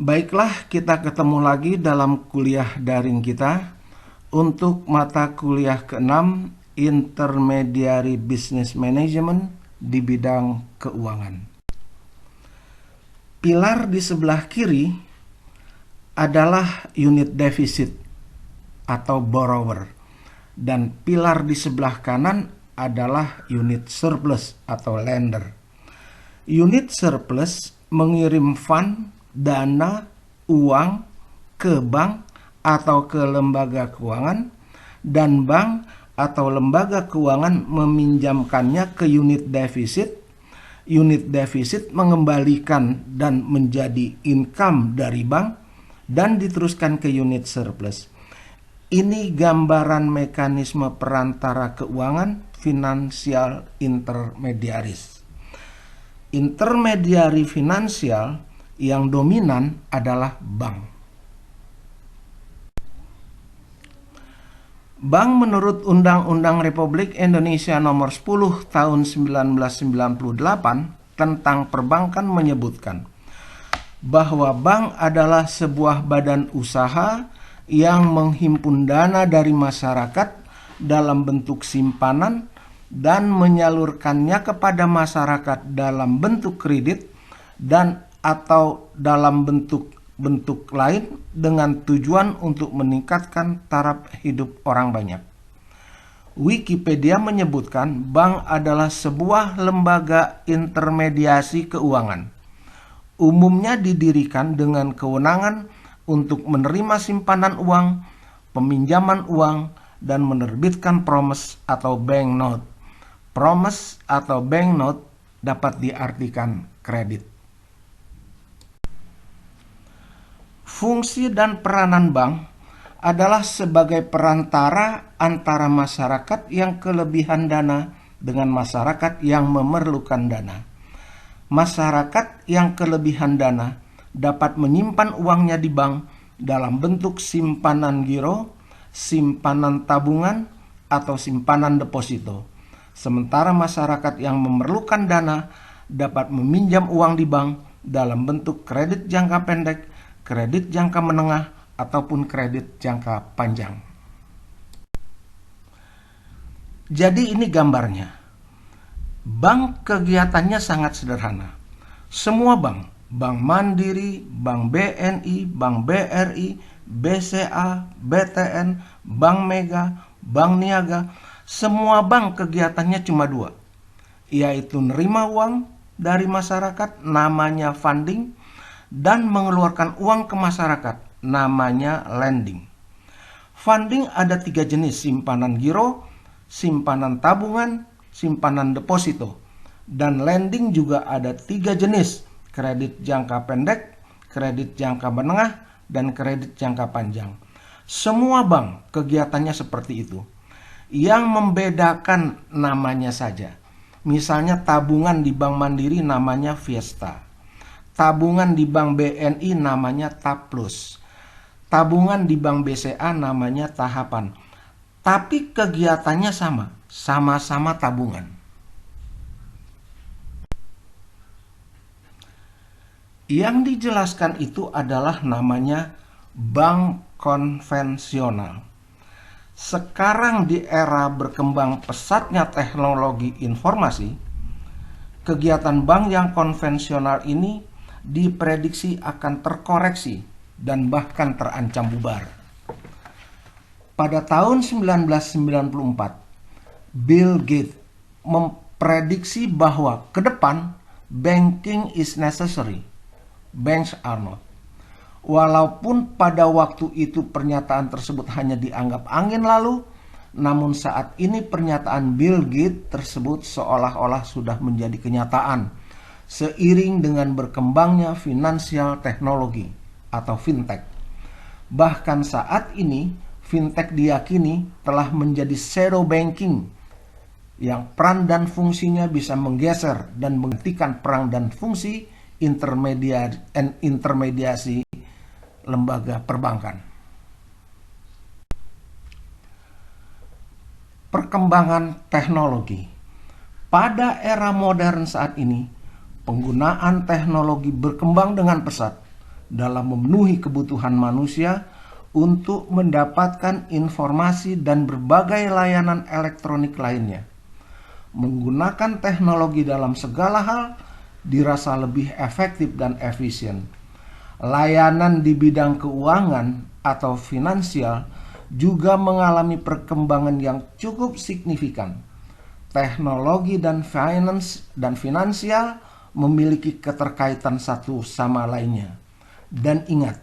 Baiklah, kita ketemu lagi dalam kuliah daring kita untuk mata kuliah ke-6 Intermediary Business Management di bidang keuangan. Pilar di sebelah kiri adalah unit defisit atau borrower, dan pilar di sebelah kanan adalah unit surplus atau lender. Unit surplus mengirim fund, dana, uang ke bank atau ke lembaga keuangan, dan bank atau lembaga keuangan meminjamkannya ke unit defisit. Unit defisit mengembalikan dan menjadi income dari bank dan diteruskan ke unit surplus. Ini gambaran mekanisme perantara keuangan financial intermediaries. Intermediari finansial yang dominan adalah bank. Bank menurut Undang-Undang Republik Indonesia Nomor 10 Tahun 1998 tentang perbankan menyebutkan bahwa bank adalah sebuah badan usaha yang menghimpun dana dari masyarakat dalam bentuk simpanan dan menyalurkannya kepada masyarakat dalam bentuk kredit dan atau dalam bentuk lain dengan tujuan untuk meningkatkan taraf hidup orang banyak. Wikipedia menyebutkan bank adalah sebuah lembaga intermediasi keuangan. Umumnya didirikan dengan kewenangan untuk menerima simpanan uang, peminjaman uang, dan menerbitkan promise atau bank note. Promise atau bank note dapat diartikan kredit. Fungsi dan peranan bank adalah sebagai perantara antara masyarakat yang kelebihan dana dengan masyarakat yang memerlukan dana. Masyarakat yang kelebihan dana dapat menyimpan uangnya di bank dalam bentuk simpanan giro, simpanan tabungan, atau simpanan deposito. Sementara masyarakat yang memerlukan dana dapat meminjam uang di bank dalam bentuk kredit jangka pendek, kredit jangka menengah, ataupun kredit jangka panjang. Jadi ini gambarnya. Bank kegiatannya sangat sederhana. Semua bank, Bank Mandiri, Bank BNI, Bank BRI, BCA, BTN, Bank Mega, Bank Niaga, semua bank kegiatannya cuma dua, yaitu nerima uang dari masyarakat, namanya funding, dan mengeluarkan uang ke masyarakat, namanya lending. Funding ada 3 jenis, simpanan giro, simpanan tabungan, simpanan deposito. Dan lending juga ada 3 jenis, kredit jangka pendek, kredit jangka menengah, dan kredit jangka panjang. Semua bank kegiatannya seperti itu. Yang membedakan namanya saja. Misalnya tabungan di Bank Mandiri namanya Fiesta. Tabungan di Bank BNI namanya Taplus. Tabungan di Bank BCA namanya Tahapan. Tapi kegiatannya sama-sama tabungan. Yang dijelaskan itu adalah namanya bank konvensional. Sekarang di era berkembang pesatnya teknologi informasi, kegiatan bank yang konvensional ini diprediksi akan terkoreksi dan bahkan terancam bubar. Pada tahun 1994, Bill Gates memprediksi bahwa ke depan banking is necessary, banks are not. Walaupun pada waktu itu pernyataan tersebut hanya dianggap angin lalu, namun saat ini pernyataan Bill Gates tersebut seolah-olah sudah menjadi kenyataan seiring dengan berkembangnya finansial teknologi atau fintech. Bahkan saat ini fintech diyakini telah menjadi shadow banking yang peran dan fungsinya bisa menggeser dan menggantikan peran dan fungsi intermediasi lembaga perbankan. Perkembangan teknologi. Pada era modern saat ini, penggunaan teknologi berkembang dengan pesat dalam memenuhi kebutuhan manusia untuk mendapatkan informasi dan berbagai layanan elektronik lainnya. Menggunakan teknologi dalam segala hal dirasa lebih efektif dan efisien. Layanan di bidang keuangan atau finansial juga mengalami perkembangan yang cukup signifikan. Teknologi dan finansial memiliki keterkaitan satu sama lainnya. Dan ingat,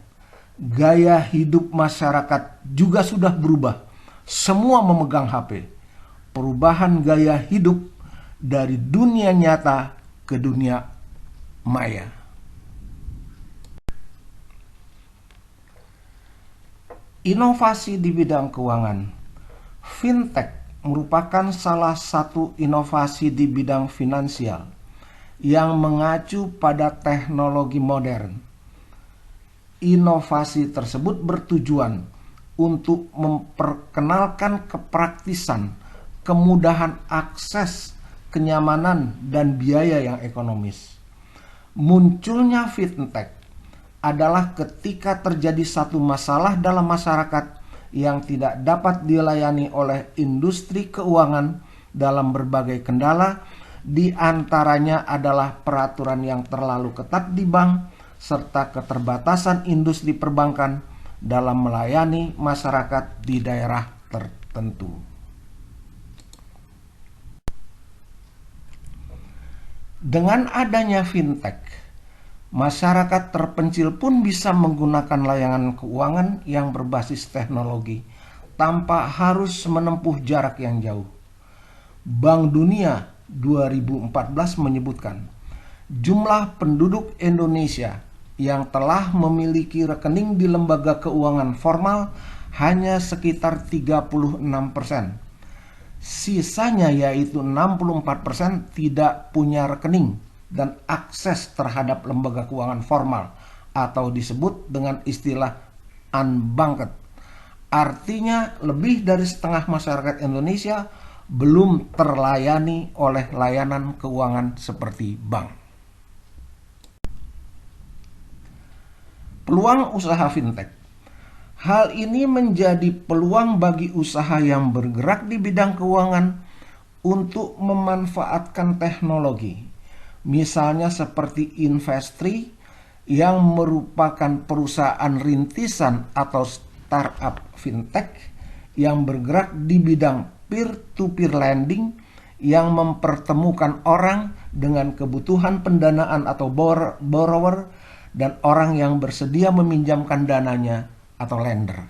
gaya hidup masyarakat juga sudah berubah. Semua memegang HP. Perubahan gaya hidup dari dunia nyata ke dunia maya. Inovasi di bidang keuangan. Fintech merupakan salah satu inovasi di bidang finansial yang mengacu pada teknologi modern. Inovasi tersebut bertujuan untuk memperkenalkan kepraktisan, kemudahan akses, kenyamanan, dan biaya yang ekonomis. Munculnya fintech adalah ketika terjadi satu masalah dalam masyarakat yang tidak dapat dilayani oleh industri keuangan dalam berbagai kendala, di antaranya adalah peraturan yang terlalu ketat di bank serta keterbatasan industri perbankan dalam melayani masyarakat di daerah tertentu. Dengan adanya fintech, masyarakat terpencil pun bisa menggunakan layanan keuangan yang berbasis teknologi tanpa harus menempuh jarak yang jauh. Bank Dunia 2014 menyebutkan jumlah penduduk Indonesia yang telah memiliki rekening di lembaga keuangan formal hanya sekitar 36%. Sisanya yaitu 64% tidak punya rekening dan akses terhadap lembaga keuangan formal atau disebut dengan istilah unbanked. Artinya lebih dari setengah masyarakat Indonesia belum terlayani oleh layanan keuangan seperti bank. Peluang usaha fintech. Hal ini menjadi peluang bagi usaha yang bergerak di bidang keuangan untuk memanfaatkan teknologi. Misalnya seperti Investri yang merupakan perusahaan rintisan atau startup fintech yang bergerak di bidang peer-to-peer lending yang mempertemukan orang dengan kebutuhan pendanaan atau borrower dan orang yang bersedia meminjamkan dananya atau lender.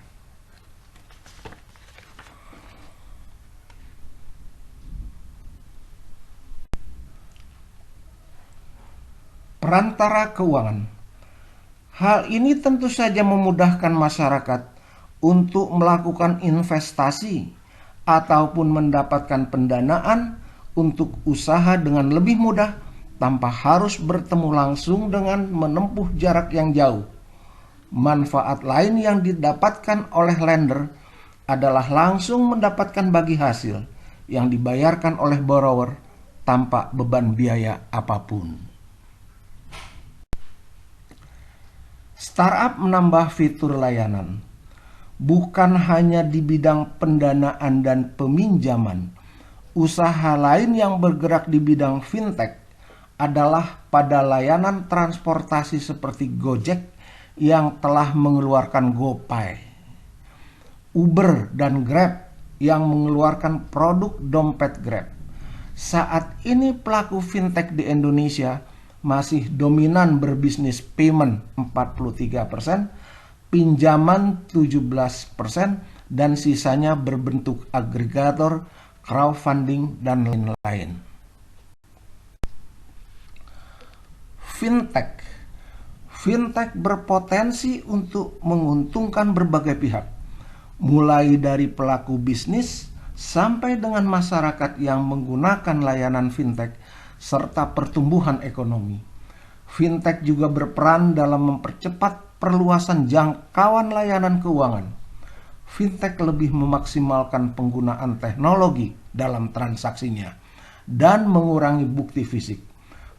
Perantara keuangan. Hal ini tentu saja memudahkan masyarakat untuk melakukan investasi ataupun mendapatkan pendanaan untuk usaha dengan lebih mudah tanpa harus bertemu langsung dengan menempuh jarak yang jauh. Manfaat lain yang didapatkan oleh lender adalah langsung mendapatkan bagi hasil yang dibayarkan oleh borrower tanpa beban biaya apapun. Startup menambah fitur layanan. Bukan hanya di bidang pendanaan dan peminjaman, usaha lain yang bergerak di bidang fintech adalah pada layanan transportasi seperti Gojek yang telah mengeluarkan GoPay, Uber dan Grab yang mengeluarkan produk dompet Grab. Saat ini pelaku fintech di Indonesia masih dominan berbisnis payment 43%, pinjaman 17%, dan sisanya berbentuk agregator, crowdfunding, dan lain-lain. Fintech berpotensi untuk menguntungkan berbagai pihak, mulai dari pelaku bisnis sampai dengan masyarakat yang menggunakan layanan fintech serta pertumbuhan ekonomi. Fintech juga berperan dalam mempercepat perluasan jangkauan layanan keuangan. Fintech lebih memaksimalkan penggunaan teknologi dalam transaksinya dan mengurangi bukti fisik.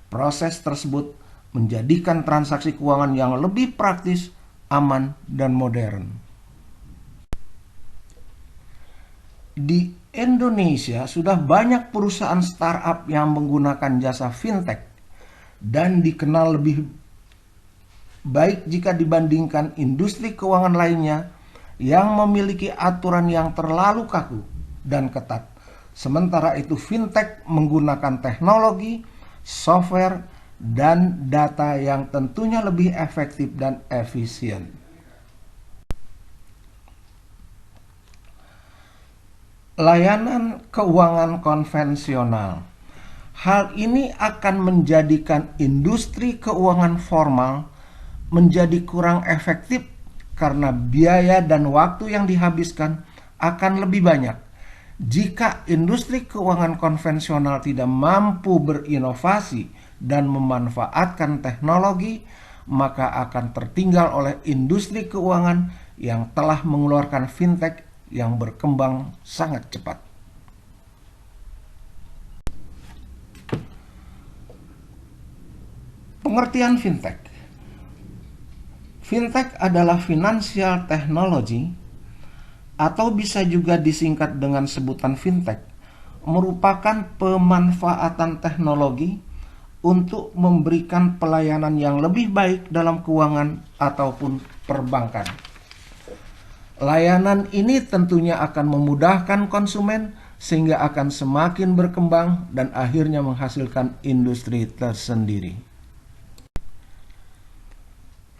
Proses tersebut menjadikan transaksi keuangan yang lebih praktis, aman, dan modern. Di Indonesia sudah banyak perusahaan startup yang menggunakan jasa fintech dan dikenal lebih baik jika dibandingkan industri keuangan lainnya yang memiliki aturan yang terlalu kaku dan ketat. Sementara itu fintech menggunakan teknologi, software, dan data yang tentunya lebih efektif dan efisien. Layanan keuangan konvensional. Hal ini akan menjadikan industri keuangan formal menjadi kurang efektif karena biaya dan waktu yang dihabiskan akan lebih banyak. Jika industri keuangan konvensional tidak mampu berinovasi dan memanfaatkan teknologi, maka akan tertinggal oleh industri keuangan yang telah mengeluarkan fintech yang berkembang sangat cepat. Pengertian fintech. Fintech adalah financial technology atau bisa juga disingkat dengan sebutan fintech, merupakan pemanfaatan teknologi untuk memberikan pelayanan yang lebih baik dalam keuangan ataupun perbankan. Layanan ini tentunya akan memudahkan konsumen sehingga akan semakin berkembang dan akhirnya menghasilkan industri tersendiri.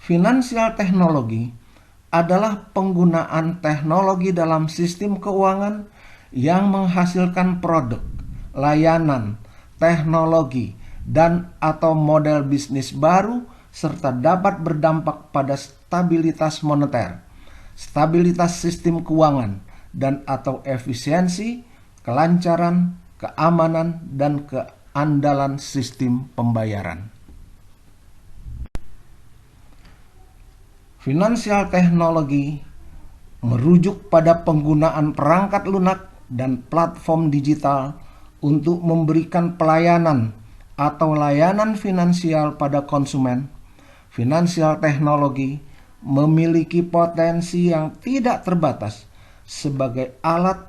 Financial technology adalah penggunaan teknologi dalam sistem keuangan yang menghasilkan produk, layanan, teknologi, dan atau model bisnis baru serta dapat berdampak pada stabilitas moneter, stabilitas sistem keuangan, dan atau efisiensi, kelancaran, keamanan, dan keandalan sistem pembayaran. Financial technology merujuk pada penggunaan perangkat lunak dan platform digital untuk memberikan pelayanan atau layanan finansial pada konsumen. Financial technology memiliki potensi yang tidak terbatas sebagai alat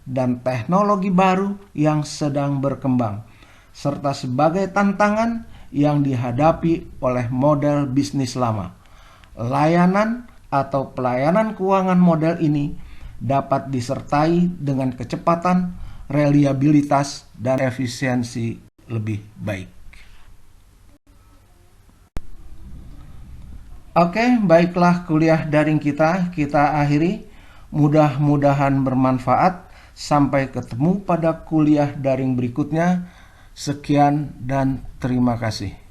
dan teknologi baru yang sedang berkembang, serta sebagai tantangan yang dihadapi oleh model bisnis lama. Layanan atau pelayanan keuangan model ini dapat disertai dengan kecepatan, reliabilitas, dan efisiensi lebih baik. Oke, baiklah kuliah daring kita akhiri. Mudah-mudahan bermanfaat. Sampai ketemu pada kuliah daring berikutnya. Sekian dan terima kasih.